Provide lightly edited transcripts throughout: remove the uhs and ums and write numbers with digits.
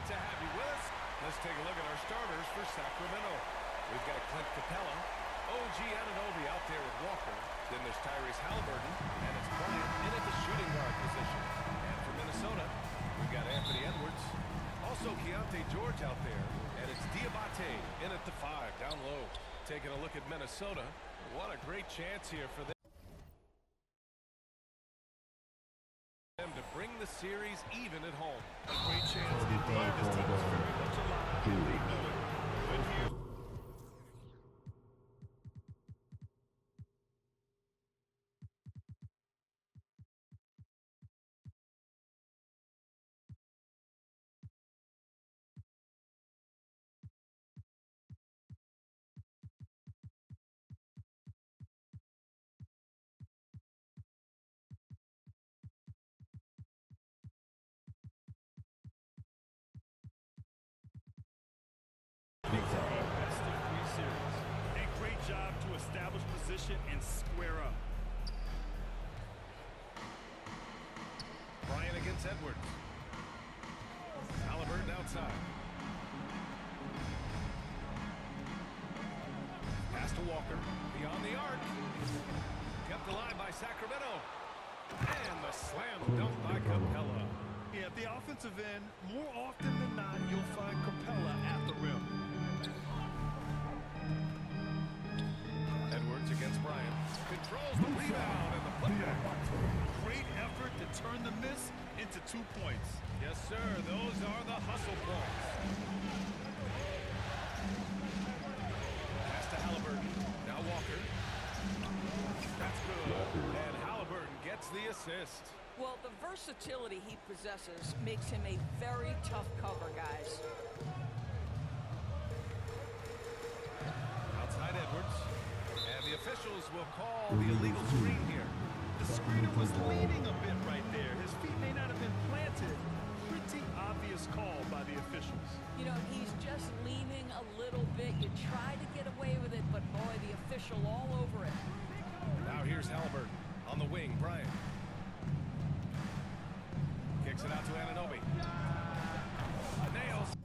Great to have you with us. Let's take a look at our starters for Sacramento. We've got Clint Capella, OG Anunoby out there with Walker. Then there's Tyrese Haliburton, and it's Bryant in at the shooting guard position. And for Minnesota, we've got Anthony Edwards. Also Keontae George out there, and it's Diabate in at the 5, down low. Taking a look at Minnesota, what a great chance here for them to bring the series even at home. A great chance indeed. This team is very much alive. They know it. But here. Job to establish position and square up. Bryant against Edwards. Haliburton outside. Pass to Walker. Beyond the arc. Kept alive by Sacramento. And the slam dunk by Capella. Yeah, at the offensive end, more often than not, you'll find Capella at the rim. Edwards against Bryant. Controls the rebound and the putback. Great effort to turn the miss into 2 points. Yes, sir. Those are the hustle points. Pass to Haliburton. Now Walker. That's good. And Haliburton gets the assist. Well, the versatility he possesses makes him a very tough cover, guys. Outside Edwards. The officials will call the illegal screen here. The screener was leaning a bit right there. His feet may not have been planted. Pretty obvious call by the officials. You know, he's just leaning a little bit. You try to get away with it, but boy, the official all over it. Now here's Haliburton on the wing. Bryant kicks it out to Anunoby. Nails.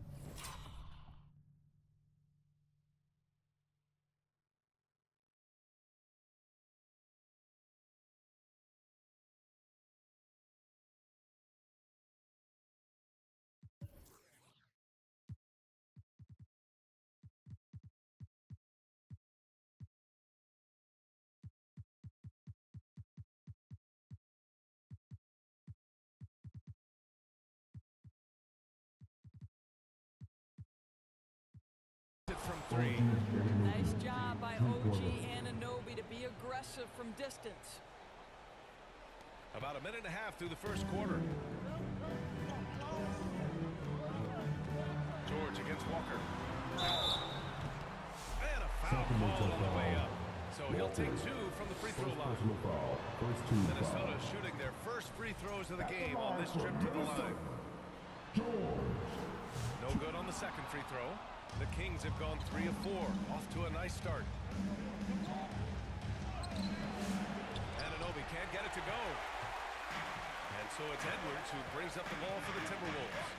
From 3. Nice job by OG Anunoby to be aggressive from distance. About a minute and a half through the first quarter. George against Walker. And a foul call on the way up. So he'll take 2 from the free throw line. Minnesota shooting their first free throws of the game on this trip to the line. No good on the second free throw. The Kings have gone 3 of 4, off to a nice start. Anunoby can't get it to go. And so it's Edwards who brings up the ball for the Timberwolves.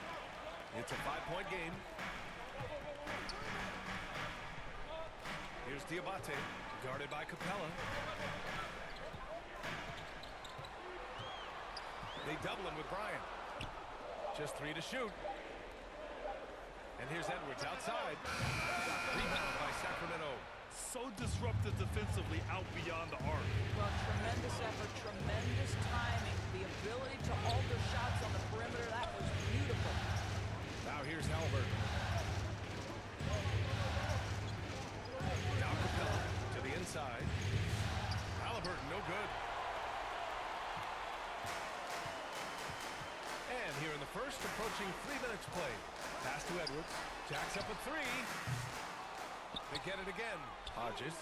It's a 5-point game. Here's Diabate, guarded by Capella. They double him with Bryant. Just 3 to shoot. And here's Edwards outside. Rebound by Sacramento. So disruptive defensively out beyond the arc. Well, tremendous effort, tremendous timing. The ability to alter shots on the perimeter, that was beautiful. Now here's Haliburton. Now Capella to the inside. Haliburton, no good. And here in the first, approaching 3 minutes played. Pass to Edwards. Jacks up a 3. They get it again. Hodges.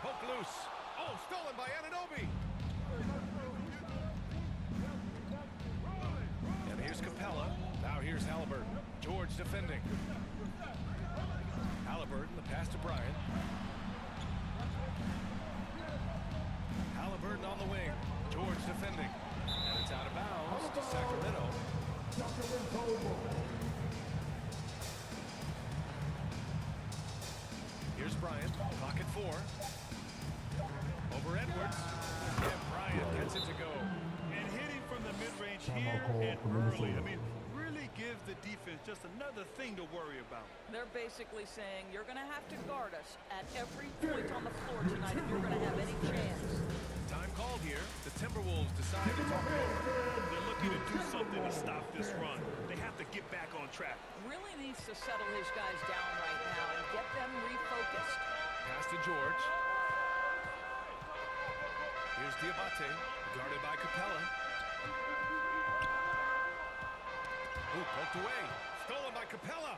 Poke loose. Oh, stolen by Anunoby. And here's Capella. Now here's Haliburton. George defending. Haliburton, the pass to Bryant. Haliburton on the wing. George defending. And it's out of bounds to Sacramento. Clock at 4. Over Edwards. And Bryant gets it to go. And hitting from the mid-range Timeout here call and for early. Minnesota. I mean, really gives the defense just another thing to worry about. They're basically saying you're going to have to guard us at every point on the floor tonight if you're going to have any chance. Time called here. The Timberwolves decide to talk it over. They're looking to do something to stop this run. They have to get back on track. Really needs to settle his guys down right now and get them refocused. Pass to George. Here's Diabate, guarded by Capella. Ooh, poked away. Stolen by Capella.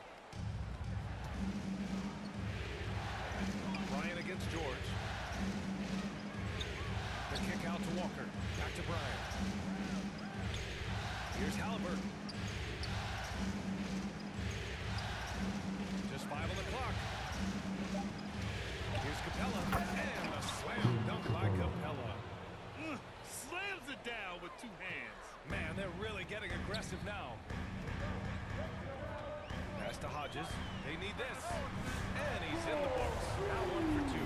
Bryant against George. The kick out to Walker. Back to Bryant. Here's Halliburton. Just 5 on the clock. Here's Capella. And a slam dunk by Capella. Slams it down with 2 hands. Man, they're really getting aggressive now. Pass to Hodges. They need this. And he's in the books. Now 1 for 2.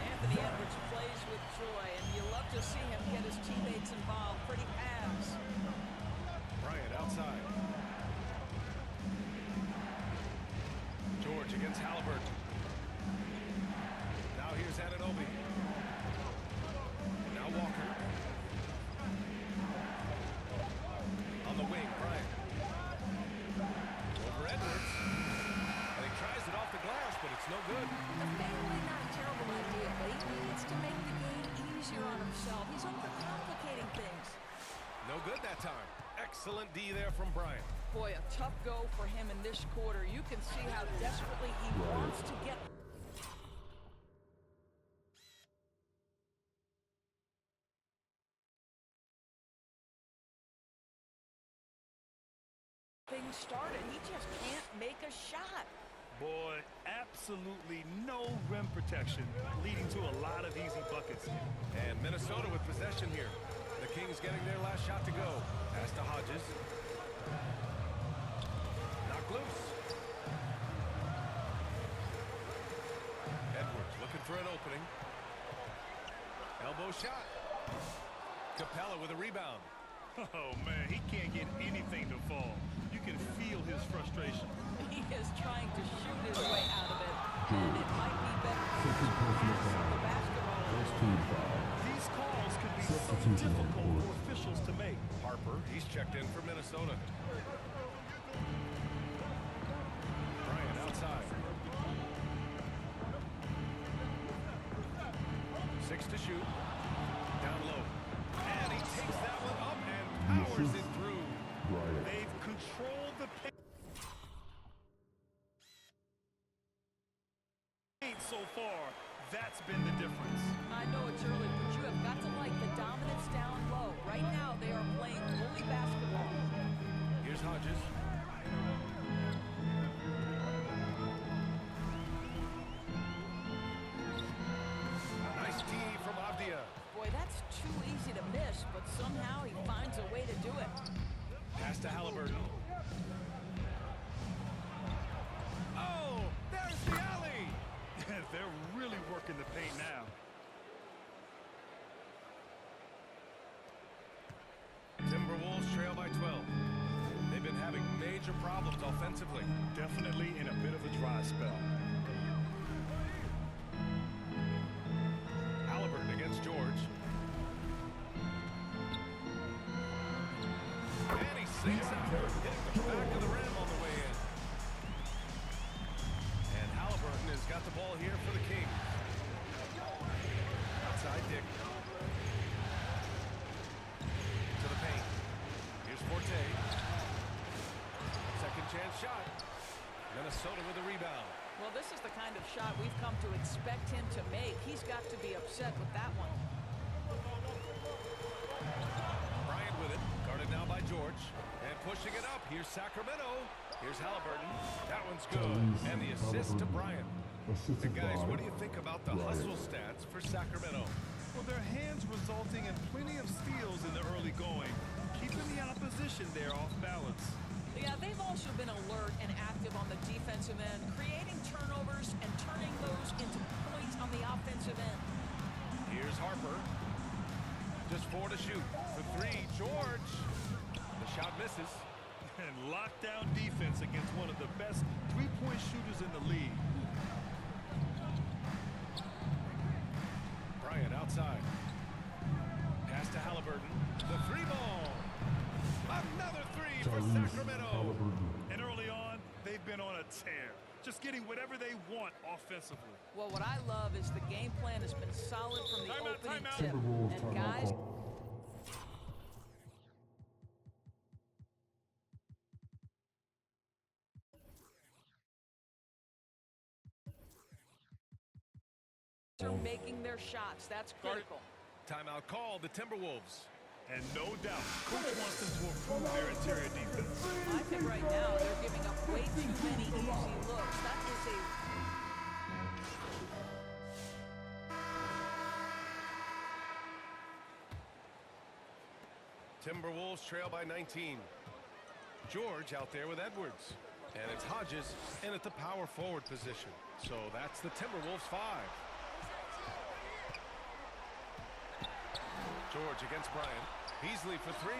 Anthony Edwards plays with joy, and you love to see him get his teammates involved. Pretty pass. Bryant outside. George against Halliburton. Now here's Anunoby. Now Walker. On the wing, Bryant. Over Edwards. And he tries it off the glass, but it's no good. The fadeaway, not a terrible idea, but he needs to make the game easier on himself. He's overcomplicating things. No good that time. Excellent D there from Bryant. Boy, a tough go for him in this quarter. You can see how desperately he wants to get things started. He just can't make a shot. Boy, absolutely no rim protection, leading to a lot of easy buckets. And Minnesota with possession here. The Kings getting their last shot to go. Pass to Hodges. Knock loose. Edwards looking for an opening. Elbow shot. Capella with a rebound. Oh, man, he can't get anything to fall. You can feel his frustration. He is trying to shoot his way out of it. And it might be better to Second personal pass foul. the basketball. First team foul. These calls can be so Substitution on difficult court. for officials to make. Harper, he's checked in for Minnesota. Bryant outside. 6 to shoot. Down low. And he takes that one up and powers it through. Bryant. They've controlled the paint so far. That's been the difference. I know it's early, but you have got to like the dominance down low. Right now, they are playing bully basketball. Here's Hodges. A nice D from Avdia. Boy, that's too easy to miss, but somehow he finds a way to do it. Pass to Halliburton. Oh, there's the alley. They're really working the paint now. Timberwolves trail by 12. They've been having major problems offensively. Definitely in a bit of a dry spell. Halliburton against George. And he sinks out, hitting the back of the rim on the way in. And Halliburton has got the ball here for the Kings. Outside Dick. To the paint. Here's Forte. Second chance shot. Minnesota with a rebound. Well, this is the kind of shot we've come to expect him to make. He's got to be upset with that one. Bryant with it. Guarded now by George. And pushing it up. Here's Sacramento. Here's Halliburton. That one's good. And the assist to Bryant. Assisted And guys, by what do you think about the Bryant. hustle stats for Sacramento? Well, their hands resulting in plenty of steals in the early going, keeping the opposition there off balance. Yeah, they've also been alert and active on the defensive end, creating turnovers and turning those into the offensive end. Here's Harper. Just 4 to shoot. For 3, George. The shot misses. And lockdown defense against one of the best three-point shooters in the league. Bryant outside. Pass to Halliburton. The 3 ball. Another 3 for Tyrese Sacramento. Halliburton. And early on, they've been on a tear. Just getting whatever they want offensively. Well, what I love is the game plan has been solid from the Timeout, opening timeout. tip. Timberwolves And timeout guys, call. are making their shots. That's critical. Timeout called, the Timberwolves. And no doubt, coach wants them to improve their interior defense. I think right now they're giving up way too many easy looks. That is a Timberwolves trail by 19. George out there with Edwards. And it's Hodges in at the power forward position. So that's the Timberwolves 5. George against Bryant. Beasley for 3.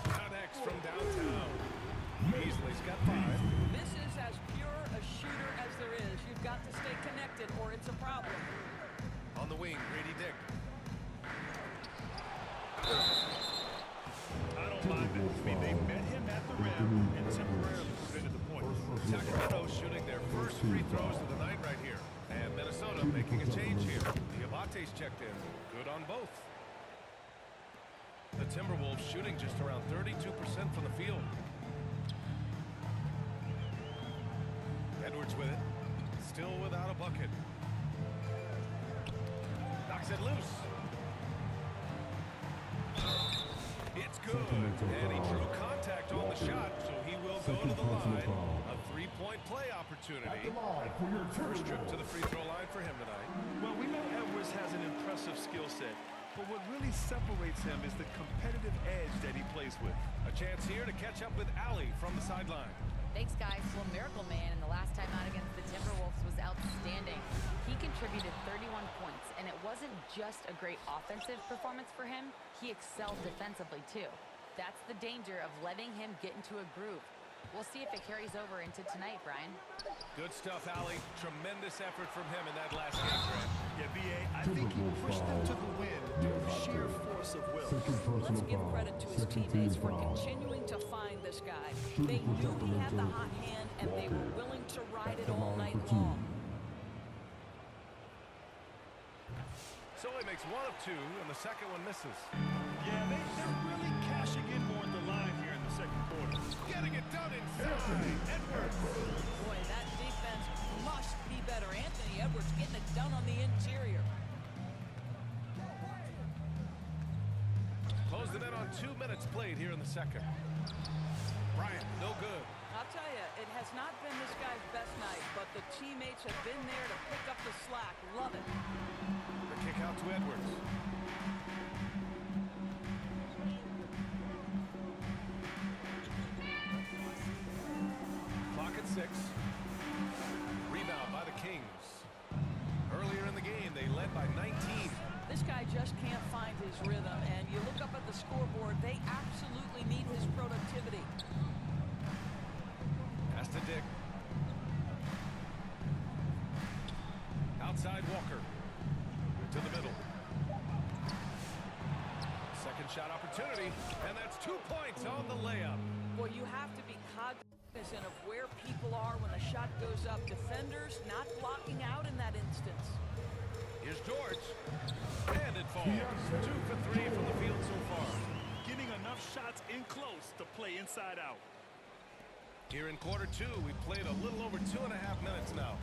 Connects from downtown. Beasley's got 5. This is as pure a shooter as there is. You've got to stay connected or it's a problem. On the wing, Grady Dick. I don't mind it. I mean, they met him at the rim and temporarily prevented the point. Sacramento shooting their first free throws of the night right here. And Minnesota making a change here. Diabate's checked in. Good on both. The Timberwolves shooting just around 32% from the field. Edwards with it. Still without a bucket. Knocks it loose. It's good. And he drew contact on the shot, so he will go to the line. A three-point play opportunity. First trip to the free throw line for him tonight. Well, we know Edwards has an impressive skill set, but what really separates him is the competitive edge that he plays with. A chance here to catch up with Allie from the sideline. Thanks, guys. Well, Miracle Man in the last time out against the Timberwolves was outstanding. He contributed 31 points, and it wasn't just a great offensive performance for him. He excelled defensively, too. That's the danger of letting him get into a groove. We'll see if it carries over into tonight, Brian. Good stuff, Allie. Tremendous effort from him in that last game, Grant. Yeah, B.A., I think he pushed them to the win through sheer force of will. Let's give credit to his teammates for continuing to find this guy. They knew he had the hot hand, and they were willing to ride it all night long. So he makes 1 of 2, and the second one misses. Yeah, they're really cashing in more in the line here in the second quarter. Getting it done inside. Edwards. Boy, that defense must be better. Anthony Edwards getting it done on the interior. Closed it in on 2 minutes played here in the second. Bryant, no good. I'll tell you, it has not been this guy's best night, but the teammates have been there to pick up the slack. Love it. The kick out to Edwards. Clock at 6. Rebound by the Kings. Earlier in the game, they led by 19. This guy just can't find his rhythm, and you look up at the scoreboard, they absolutely need his productivity. Pass to Dick. Outside Walker. To the middle. Second shot opportunity, and that's 2 points on the layup. Well, you have to be cognizant of where people are when the shot goes up. Defenders not blocking out in that instance. Here's George. And it falls. 2 for 3 from the field so far. Getting enough shots in close to play inside out. Here in quarter 2, we played a little over 2.5 minutes now.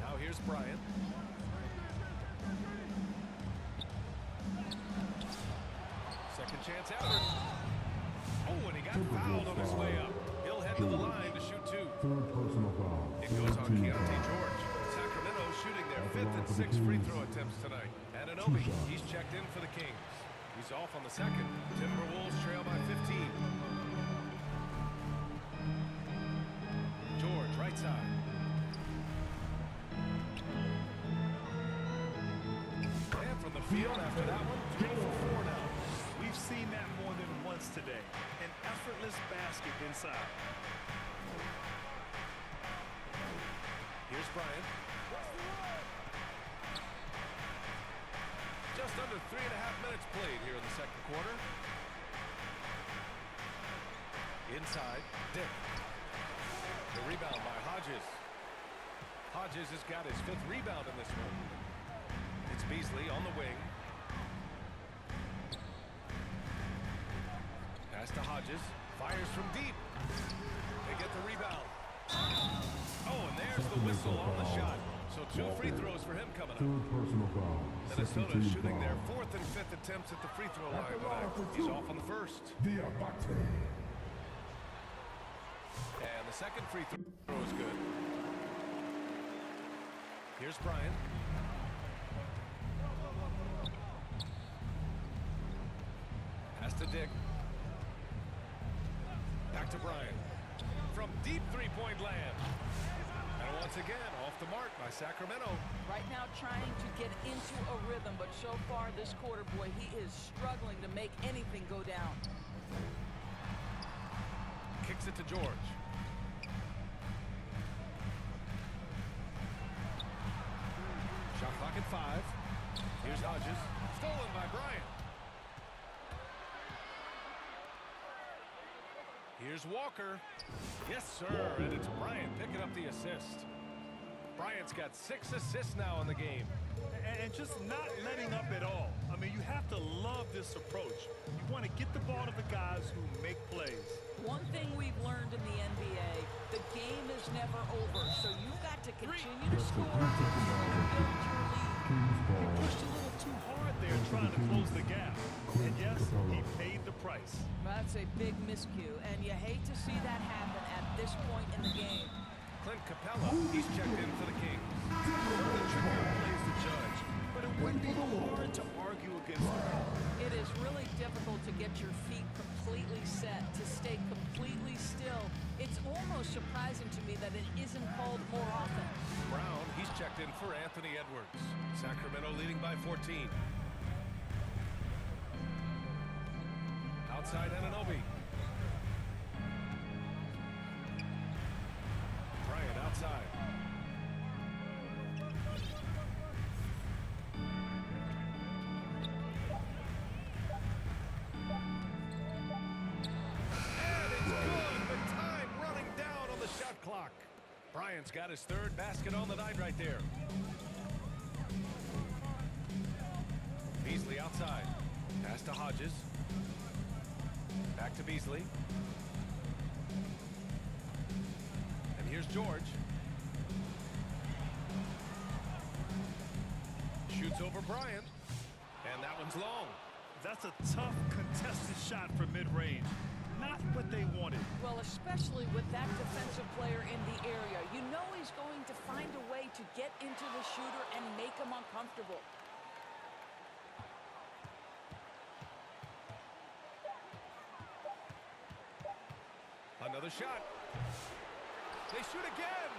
Now here's Bryant. Second chance out. Oh, and he got fouled on his way up. He'll head to the line to shoot 2. Third personal foul. It goes on Keontae George. Sacramento shooting their 5th and 6th free throw attempts tonight. Anunoby, he's checked in for the Kings. He's off on the second. Timberwolves trail by 15. George, right side. field after that one. 3 for 4 now. We've seen that more than once today. An effortless basket inside. Here's Bryant. Just under 3.5 minutes played here in the second quarter. Inside, Dick. The rebound by Hodges. Hodges has got his 5th rebound in this one. It's Beasley on the wing. Pass to Hodges. Fires from deep. They get the rebound. Oh, and there's the whistle on the shot. So 2 free throws for him coming up. Third personal foul. Minnesota shooting their 4th and 5th attempts at the free throw line tonight. He's off on the first. Diabate. And the second free throw is good. Here's Bryant. Pass to Dick. Back to Bryant. From deep three-point land. And once again, off the mark by Sacramento. Right now trying to get into a rhythm, but so far this quarter, boy, he is struggling to make anything go down. Kicks it to George. Shot clock at 5. Here's Hodges. Stolen by Bryant. Here's Walker. Yes, sir. And it's Bryant picking up the assist. Bryant's got 6 assists now in the game. And just not letting up at all. I mean, you have to love this approach. You want to get the ball to the guys who make plays. One thing we've learned in the NBA, the game is never over, so you've got to continue to score and build your lead. He pushed a little too hard there trying to close the gap. And yes, he paid the price. That's a big miscue, and you hate to see that happen at this point in the game. Clint Capella, he's checked in for the Kings. The trickier plays to judge, but it wouldn't be hard to argue against him. It is really difficult to get your feet completely set, to stay completely still. It's almost surprising to me that it isn't called more often. Brown, he's checked in for Anthony Edwards. Sacramento leading by 14. Outside Anunoby. Bryant outside. And it's good, but time running down on the shot clock. Bryant's got his 3rd basket on the night right there. Beasley outside. Pass to Hodges. Back to Beasley. And here's George. Shoots over Bryant. And that one's long. That's a tough, contested shot from mid-range. Not what they wanted. Well, especially with that defensive player in the area, you know he's going to find a way to get into the shooter and make him uncomfortable. Another shot. They shoot again.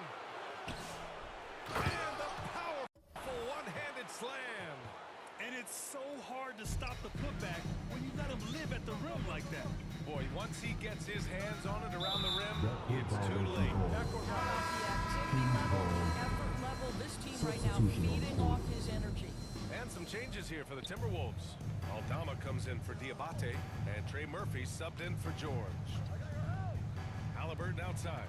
And the powerful one-handed slam. And it's so hard to stop the putback when you let him live at the rim like that. Boy, once he gets his hands on it around the rim, it's too late. The activity level, the effort level, this team right now feeding off his energy. And some changes here for the Timberwolves. Aldama comes in for Diabate, and Trey Murphy subbed in for George. Halliburton outside.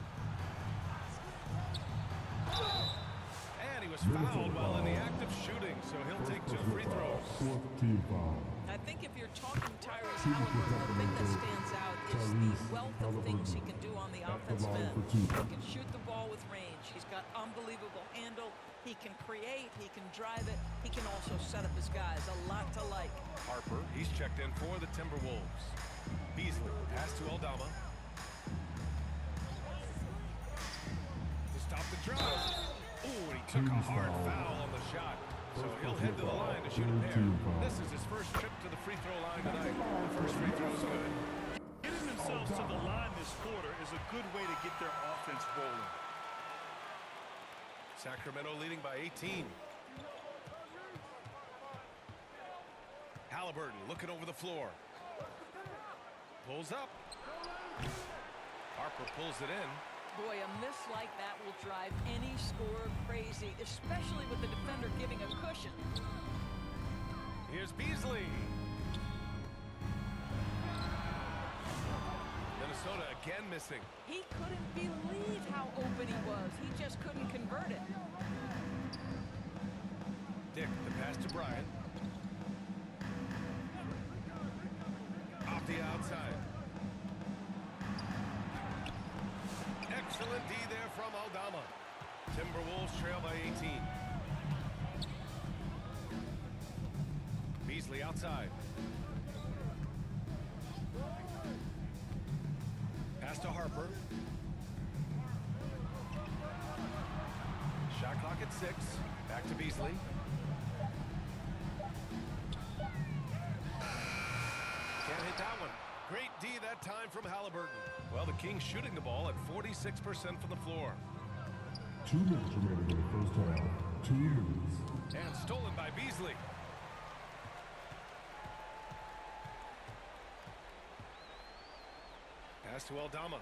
And he was fouled while in the act of shooting, so he'll take 2 free throws. 4th team foul. I think if you're talking Tyrese Halliburton, the thing that stands out is the wealth of things he can do on the offensive end. He can shoot the ball with range. He's got unbelievable handle. He can create. He can drive it. He can also set up his guys. A lot to like. Harper, he's checked in for the Timberwolves. Beasley, pass to Aldama. To stop the drive. Ooh, and he took a hard foul on the shot. So he'll head to the line to shoot a pair. This is his first trip to the free throw line tonight. The first free throw is good. Getting themselves to the line this quarter is a good way to get their offense rolling. Sacramento leading by 18. Halliburton looking over the floor. Pulls up. Harper pulls it in. Boy, a miss like that will drive any scorer crazy, especially with the defender giving a cushion. Here's Beasley. Minnesota again missing. He couldn't believe how open he was. He just couldn't convert it. Dick, the pass to Bryant. Off the outside. Excellent D there from Aldama. Timberwolves trail by 18. Beasley outside. Pass to Harper. Shot clock at 6. Back to Beasley. Can't hit that one. Great D that time from Halliburton. Well, the Kings shooting the ball at 46% from the floor. 2 minutes remaining in the first half. 2 minutes. And stolen by Beasley. Pass to Aldama.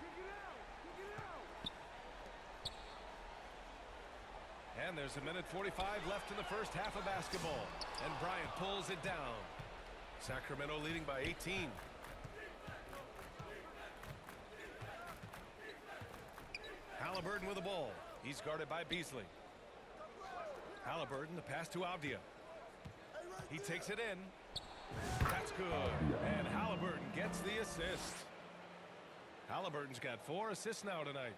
And there's 1:45 left in the first half of basketball. And Bryant pulls it down. Sacramento leading by 18. Halliburton with the ball. He's guarded by Beasley. Halliburton, the pass to Avdia. He takes it in. That's good. And Halliburton gets the assist. Halliburton's got 4 assists now tonight.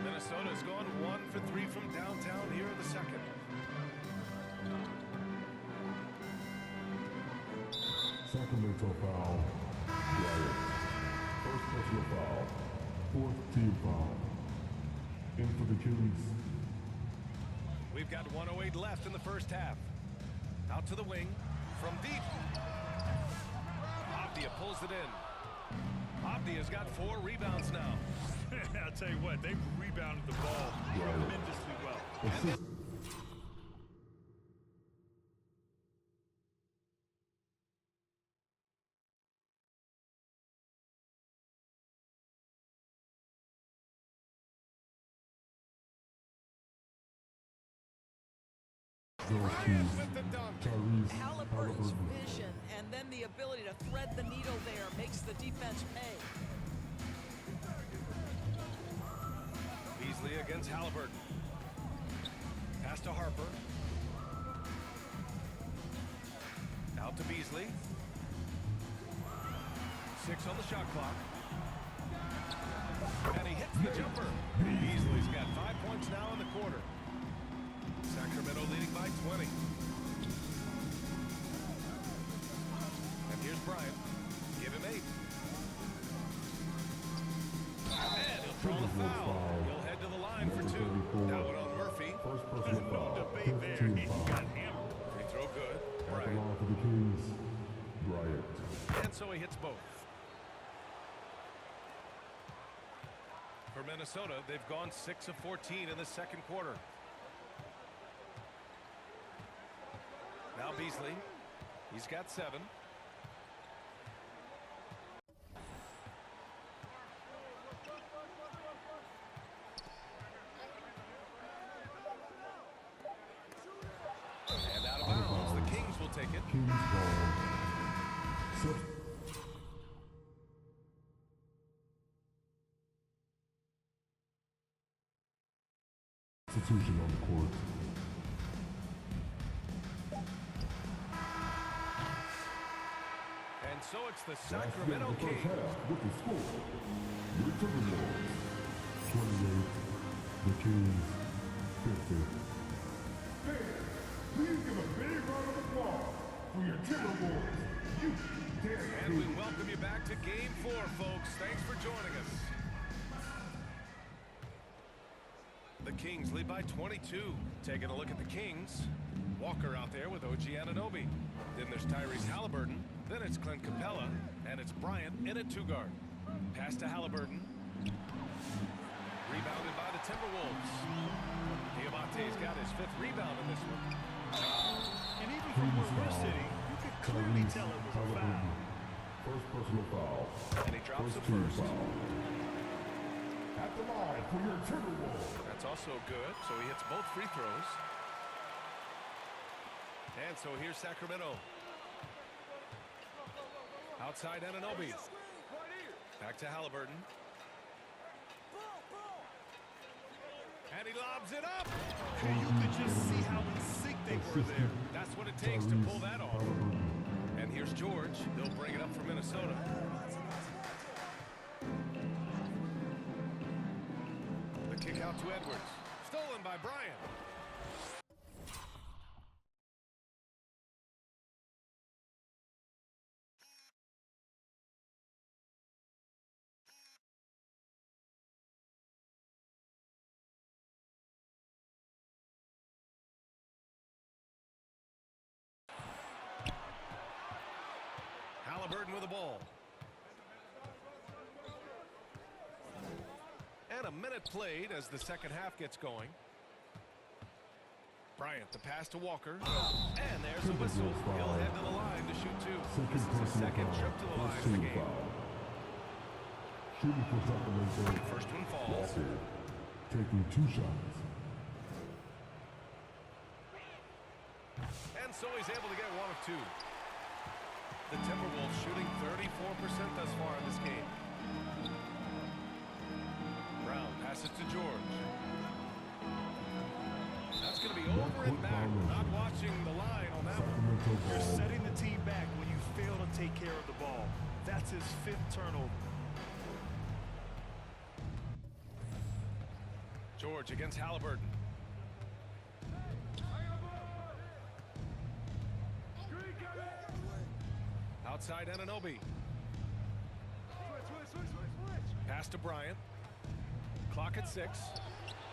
Minnesota's gone 1 for 3 from downtown here in the second. Sacramento foul. Bryant. First personal foul. 4th team foul. In for the Kings. We've got 1:08 left in the first half. Out to the wing. From deep. Avdia pulls it in. Avdia's got 4 rebounds now. I'll tell you what, they've rebounded the ball tremendously well. Assist. With the dunk. Halliburton's vision and then the ability to thread the needle there makes the defense pay. Beasley against Halliburton. Pass to Harper. Out to Beasley. 6 on the shot clock. And he hits the jumper. Beasley's got 5 points now in the quarter. Sacramento leading by 20. And here's Bryant. Give him 8. And he'll draw the foul. He'll head to the line for 2. Now it on Murphy. First personal No foul. debate there. 15 He foul. got hammered. Free throw good. At the Bryant. line for the Kings. Bryant. And so he hits both. For Minnesota, they've gone 6 of 14 in the second quarter. Now Beasley. He's got 7. And out of bounds. The Kings will take it. Kings ball. Substitution on the court. And so it's the Last minute Sacramento of the first Kings. half with the score. The Timberwolves 28. The Kings 50. Please give a big round of applause for your Timberwolves. You damn And we welcome you back to Game 4, folks. Thanks for joining us. The Kings lead by 22. Taking a look at the Kings. Walker out there with OG Anunoby. Then there's Tyrese Halliburton. Then it's Clint Capella. And it's Bryant in at 2 guard. Pass to Halliburton. Rebounded by the Timberwolves. Diamante's got his 5th rebound in this one. And even from where we're sitting, you could clearly tell it was a foul. First personal foul. And he drops the team first. foul. At the line for your Timberwolves. That's also good, so he hits both free throws. And so here's Sacramento. Outside Anunoby. Back to Halliburton. And he lobs it up. You could just see how in sync they were there. That's what it takes to pull that off. And here's George. They'll bring it up for Minnesota. The kick out to Edwards. Stolen by Bryant. Halliburton with the ball. And a minute played as the second half gets going. Bryant, the pass to Walker. And there's a whistle. He'll head to the line to shoot two. This is his second trip to the line in the game. Shooting for Sacramento. First one falls. Walker taking 2 shots. And so he's able to get one of two. The Timberwolves shooting 34% thus far in this game. Brown passes to George. That's going to be over and back. Not watching the line on that one. You're setting the team back when you fail to take care of the ball. That's his 5th turnover. George against Halliburton. Outside Anunoby. Pass to Bryant. Clock at 6.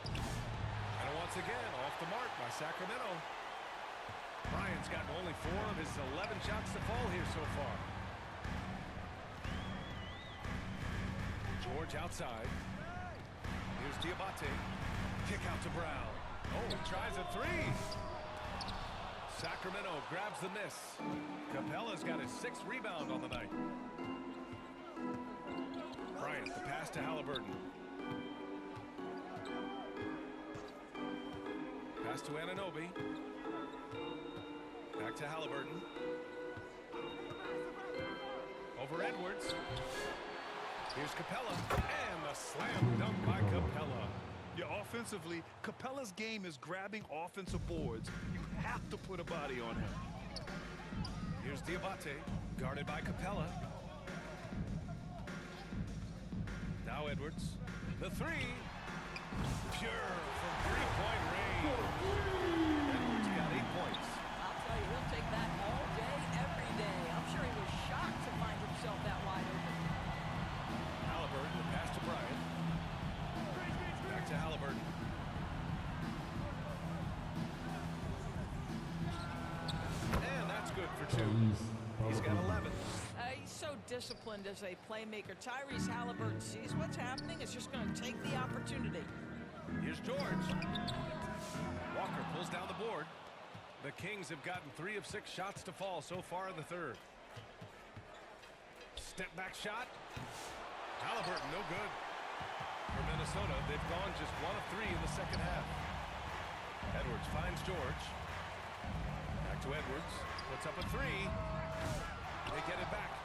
And once again, off the mark by Sacramento. Bryant's gotten only 4 of his 11 shots to fall here so far. George outside. Here's Diabate. Kick out to Brown. Oh, he tries a 3. Sacramento grabs the miss. Capella's got his 6th rebound on the night. Bryant, the pass to Halliburton. Pass to Anunoby. Back to Halliburton. Over Edwards. Here's Capella. And the slam dunk by Capella. Yeah, offensively, Capella's game is grabbing offensive boards. You have to put a body on him. Here's Diabate, guarded by Capella. Now Edwards. The 3. Pure from 3-point range. Edwards got 8 points. I'll tell you, he'll take that all day, every day. I'm sure he was shocked to find himself that wide open. Halliburton, the pass to Bryant. Back to Halliburton. And that's good for 2. He's got 11. He's so disciplined as a playmaker. Tyrese Halliburton sees what's happening. Is just going to take the opportunity. Here's George. Walker pulls down the board. The Kings have gotten 3 of 6 shots to fall so far in the third. Step back shot. Halliburton, no good. For Minnesota, they've gone just 1 of 3 in the second half. Edwards finds George. Back to Edwards. Puts up a 3. They get it back.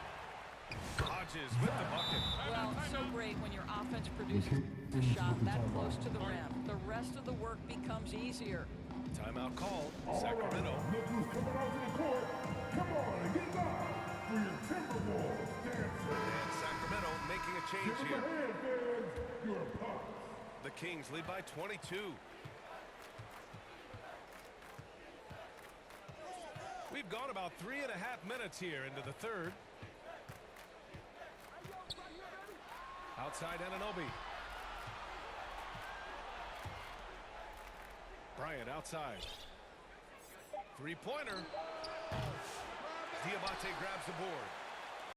Hodges with the bucket. Well, it's so great when your offense produces a shot that close to the rim. The rest of the work becomes easier. Timeout called. Sacramento. Look who's coming out to the court. Come on and get live for your Timberwolves dancer. And Sacramento making a change Give here. them a hand, fans. Your pucks. The Kings lead by 22. We've gone about 3.5 minutes here into the third. Outside Anunoby. Bryant outside. 3-pointer. Diabate grabs the board.